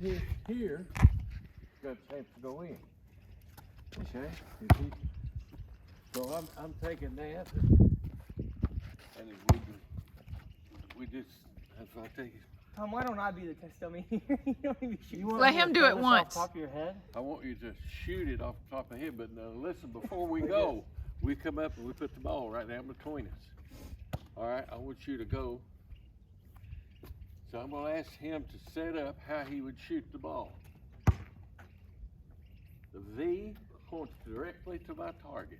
hit here, got a chance to go in. Okay? So I'm taking that, and we just, that's what I take it. Tom, why don't I be the test dummy here? You don't even shoot. Let him do it once. Off top of your head? I want you to shoot it off the top of the head, but now listen, before we go, we come up and we put the ball right down between us. All right, I want you to go. So I'm gonna ask him to set up how he would shoot the ball. The V points directly to my target.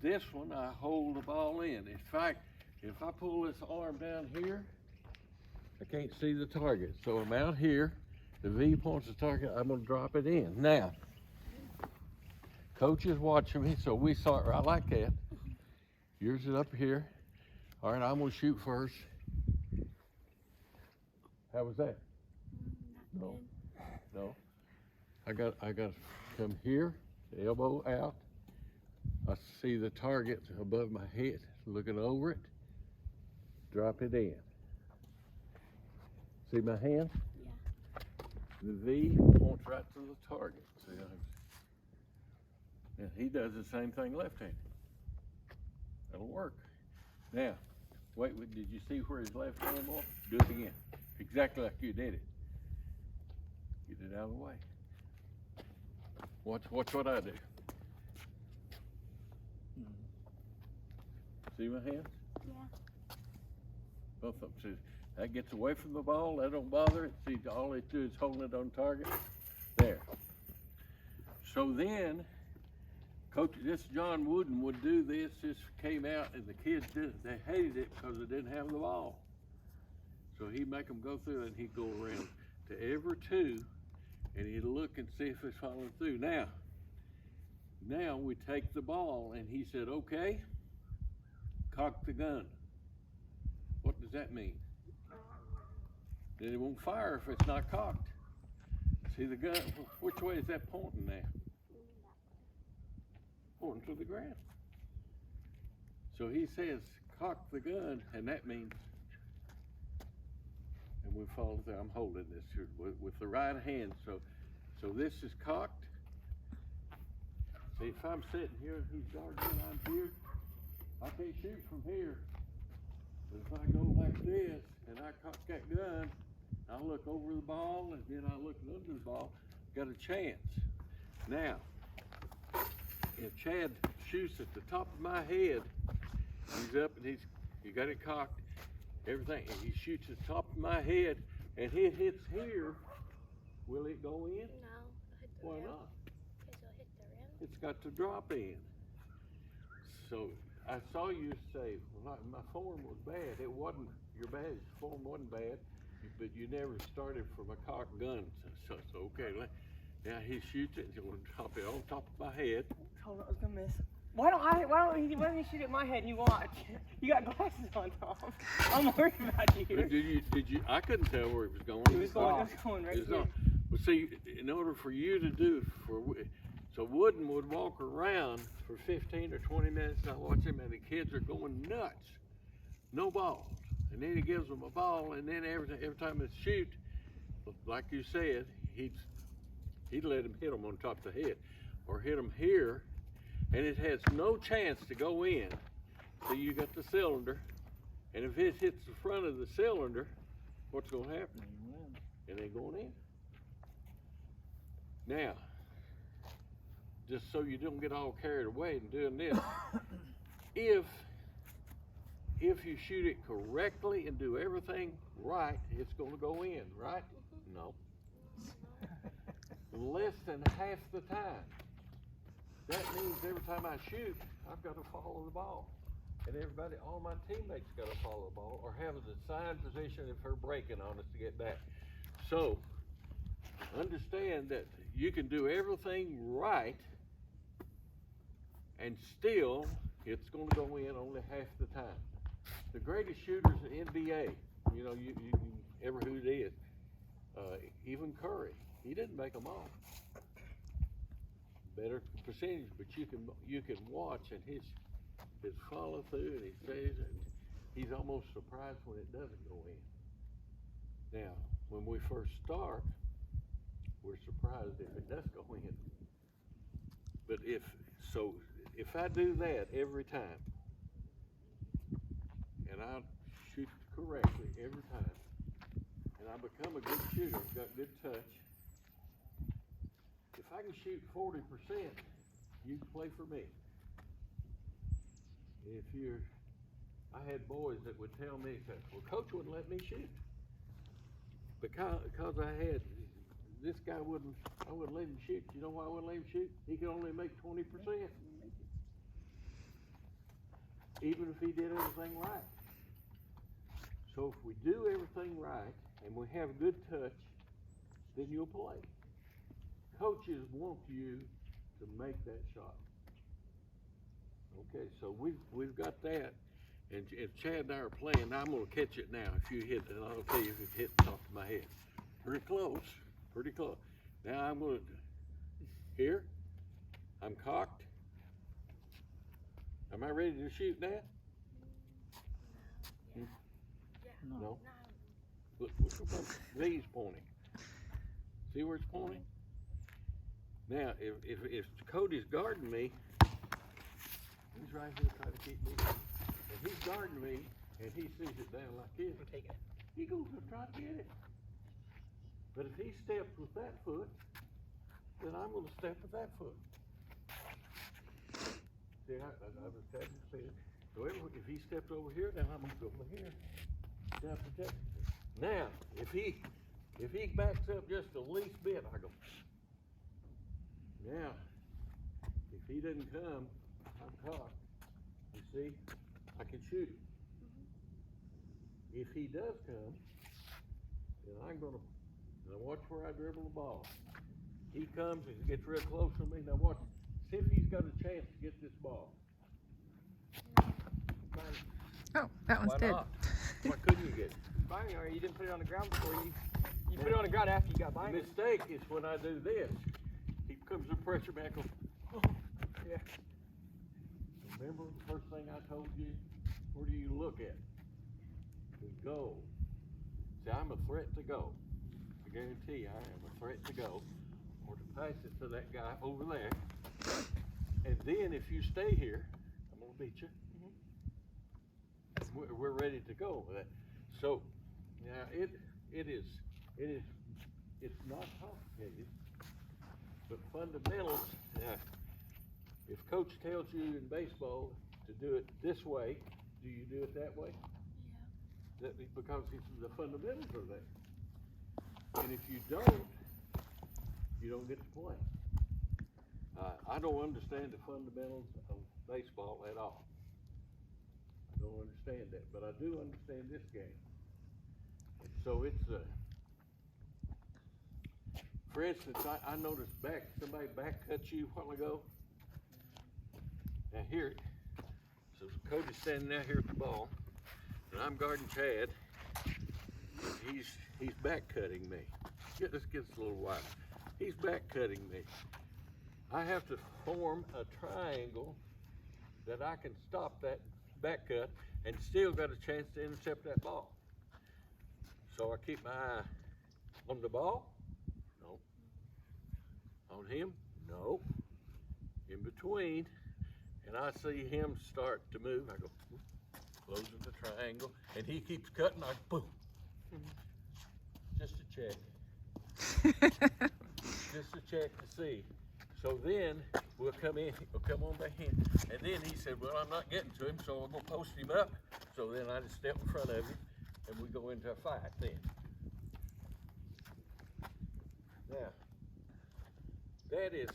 This one, I hold the ball in. In fact, if I pull this arm down here, I can't see the target. So I'm out here, the V points the target, I'm gonna drop it in. Now, coach is watching me, so we saw it right like that. Yours is up here. All right, I'm gonna shoot first. How was that? No, no. I got to come here, elbow out. I see the target above my head, looking over it. Drop it in. See my hand? Yeah. The V points right to the target. See, and he does the same thing left-handed. That'll work. Now, wait, did you see where his left hand was? Do it again. Exactly like you did it. Get it out of the way. Watch what I do. See my hand? Yeah. Both of them. See, that gets away from the ball. That don't bother it. See, all it do is holding it on target. There. So then, Coach, this John Wooden would do this. This came out, and the kids they hated it because they didn't have the ball. So he'd make them go through it, and he'd go around to every two, and he'd look and see if it's following through. Now we take the ball, and he said, okay, cock the gun. What does that mean? Then it won't fire if it's not cocked. See the gun, which way is that pointing now? Pointing to the ground. So he says, cock the gun, and that means, and we follow through. I'm holding this here with the right hand. So this is cocked. See, if I'm sitting here and he's guarding, I'm here, I can't shoot from here. But if I go like this and I cock that gun, I look over the ball and then I look under the ball, got a chance. Now, if Chad shoots at the top of my head, he's up and he got it cocked, everything, and he shoots at the top of my head and it hits here, will it go in? No. Why not? Because it'll hit the rim. It's got to drop in. So I saw you say, well, my form was bad. It wasn't, your form wasn't bad, but you never started from a cocked gun. So okay, now he shoots it, he's gonna drop it on top of my head. Hold on, I was gonna miss. Why don't you shoot at my head and you watch? You got glasses on, Tom. I'm worried about you. But did you, I couldn't tell where it was going. It was going right here. Well, see, in order for you to do, so Wooden would walk around for 15 or 20 minutes, and I watch him, and the kids are going nuts. No balls. And then he gives them a ball, and then every time they shoot, like you said, he'd let them hit them on top of the head, or hit them here, and it has no chance to go in. So you got the cylinder, and if it hits the front of the cylinder, what's going to happen? It ain't going in. Now, just so you don't get all carried away in doing this, if you shoot it correctly and do everything right, it's going to go in, right? No. Less than half the time. That means every time I shoot, I've got to follow the ball. And everybody, all my teammates got to follow the ball or have an assigned position if they're breaking on us to get back. So, understand that you can do everything right and still it's going to go in only half the time. The greatest shooters in NBA, you know, you ever who it is, even Curry, he didn't make them all. Better percentage, but you can watch and his follow through, and he's almost surprised when it doesn't go in. Now, when we first start, we're surprised if it does go in. But if I do that every time, and I shoot correctly every time, and I become a good shooter, got good touch, if I can shoot 40%, you can play for me. I had boys that would tell me, well, coach wouldn't let me shoot. Because this guy I wouldn't let him shoot. You know why I wouldn't let him shoot? He could only make 20%. Even if he did everything right. So if we do everything right and we have good touch, then you'll play. Coaches want you to make that shot. Okay, so we've got that. And if Chad and I are playing, I'm going to catch it now. If you hit it, I'll tell you if it hit the top of my head. Pretty close, pretty close. Now I'm going to, here, I'm cocked. Am I ready to shoot now? No. Look, V's pointing. See where it's pointing? Now, if Cody's guarding me, he's right here trying to keep me. If he's guarding me and he sees it down like this, I'm taking it. he goes to try to get it. But if he steps with that foot, then I'm going to step with that foot. See, I was having to say it. So if he steps over here, then I'm going to go over here. Now protect. Now, if he backs up just the least bit, I go. Now, if he doesn't come, I'm caught. You see, I can shoot him. If he does come, then I'm gonna. Now watch where I dribble the ball. He comes and gets real close to me. Now watch. See if he's got a chance to get this ball. Oh, that one's Why dead. not? Why couldn't you get it? Binding, or you didn't put it on the ground before you put it on the ground after you got The binding. mistake is when I do this. He comes the pressure back on. Yeah. Remember the first thing I told you? Where do you look at? The goal. See, I'm a threat to go. I guarantee you, I am a threat to go. Or to pass it to that guy over there. And then if you stay here, I'm gonna beat you. We're ready to go with that. So now it's not complicated, but fundamentals. If coach tells you in baseball to do it this way, do you do it that way? Yeah. Because the fundamentals are there. And if you don't get to play. I don't understand the fundamentals of baseball at all. I don't understand that, but I do understand this game. And so it's for instance, I noticed somebody back cut you a while ago. Now here, so Cody's standing out here at the ball, and I'm guarding Chad. He's back cutting me. Let's get this a little wider. He's back cutting me. I have to form a triangle that I can stop that back cut and still got a chance to intercept that ball. So I keep my eye on the ball. No. On him. No. In between. And I see him start to move. I go, closing the triangle. And he keeps cutting. I go, boom. Just to check. Just to check to see. So then we'll come on back in. And then he said, well, I'm not getting to him, so I'm going to post him up. So then I just step in front of him, and we go into a fight then. Now, that is,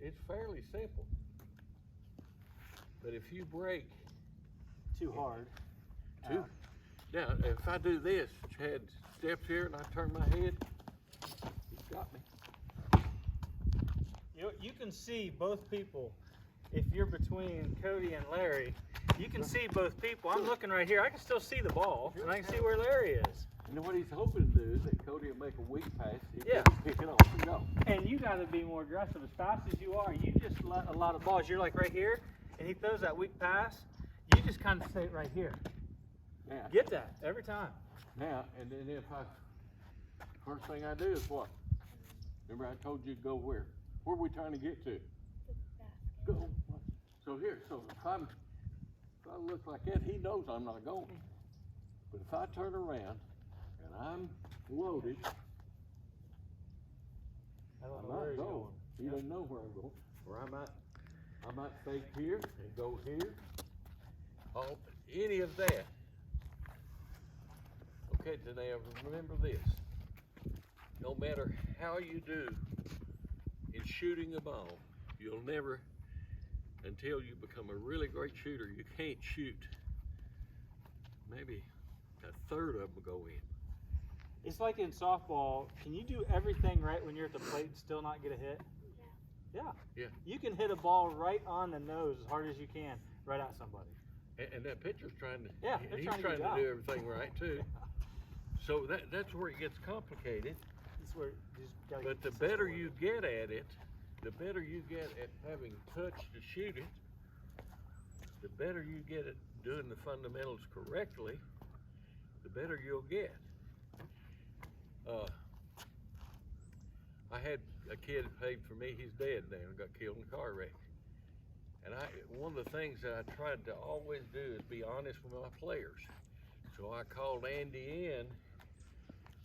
it's fairly simple. But if you break Too hard. now, if I do this, Chad steps here and I turn my head, he's got me. You can see both people. If you're between Cody and Larry, you can see both people. I'm looking right here. I can still see the ball, and I can see where Larry is. And then what he's hoping to do is that Cody will make a weak pass. He Yeah. can pick it off and go. And you got to be more aggressive. As fast as you are, you just let a lot of balls. You're like right here, and he throws that weak pass. You just kind of stay right here. Now, Get that every time. now, and then if first thing I do is what? Remember I told you to go where? Where are we trying to get to? Go. So here, so if I look like that, he knows I'm not going. But if I turn around and I'm loaded, I don't I'm know where not he's going. going. He doesn't know where I'm going. Or I might fake here and go here. Any of that. Okay, so now remember this. No matter how you do in shooting a ball, you'll never, until you become a really great shooter, you can't shoot. Maybe a third of them go in. It's like in softball. Can you do everything right when you're at the plate and still not get a hit? Yeah. Yeah. You can hit a ball right on the nose as hard as you can, right at somebody. And that pitcher's trying to, Yeah, he's they're trying trying to to get do out. everything right too. So that's where it gets complicated. That's where you just gotta But get the better consistent you with it. get at it, the better you get at having touch to shoot it, the better you get at doing the fundamentals correctly, the better you'll get. I had a kid that played for me, he's dead now, got killed in a car wreck. And one of the things that I tried to always do is be honest with my players. So I called Andy in.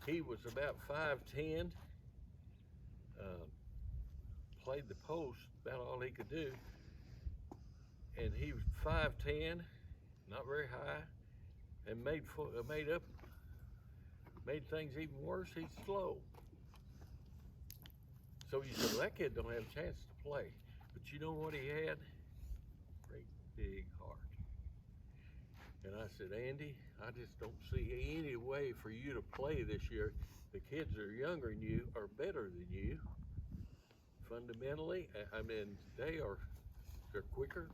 He was about 5'10", played the post, about all he could do. And he was 5'10", not very high, and made things even worse, he's slow. So you said, well, that kid don't have a chance to play. But you know what he had? Great big heart. And I said, Andy, I just don't see any way for you to play this year. The kids that are younger than you are better than you. Fundamentally, I mean, they're quicker.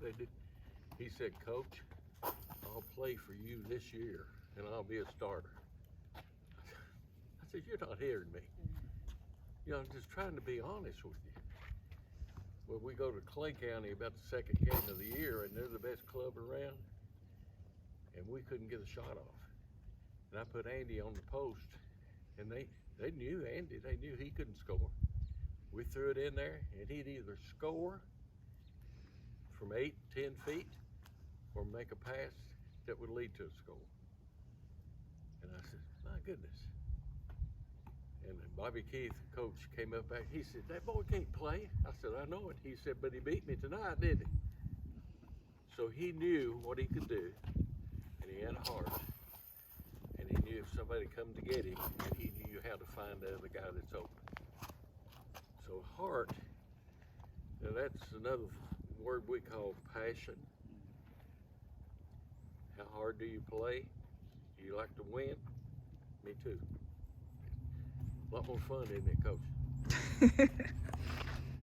He said, Coach, I'll play for you this year and I'll be a starter. I said, you're not hearing me. You know, I'm just trying to be honest with you. Well, we go to Clay County about the second game of the year, and they're the best club around, and we couldn't get a shot off. And I put Andy on the post, and they knew Andy. They knew he couldn't score. We threw it in there, and he'd either score from 8, 10 feet, or make a pass that would lead to a score. And I said, my goodness. And Bobby Keith, coach, came up back. He said, that boy can't play. I said, I know it. He said, but he beat me tonight, didn't he? So he knew what he could do, and he had a heart. And he knew if somebody come to get him, and he knew how to find the other guy that's open. So heart, now that's another word we call passion. How hard do you play? Do you like to win? Me too. A lot more fun, isn't it, Coach?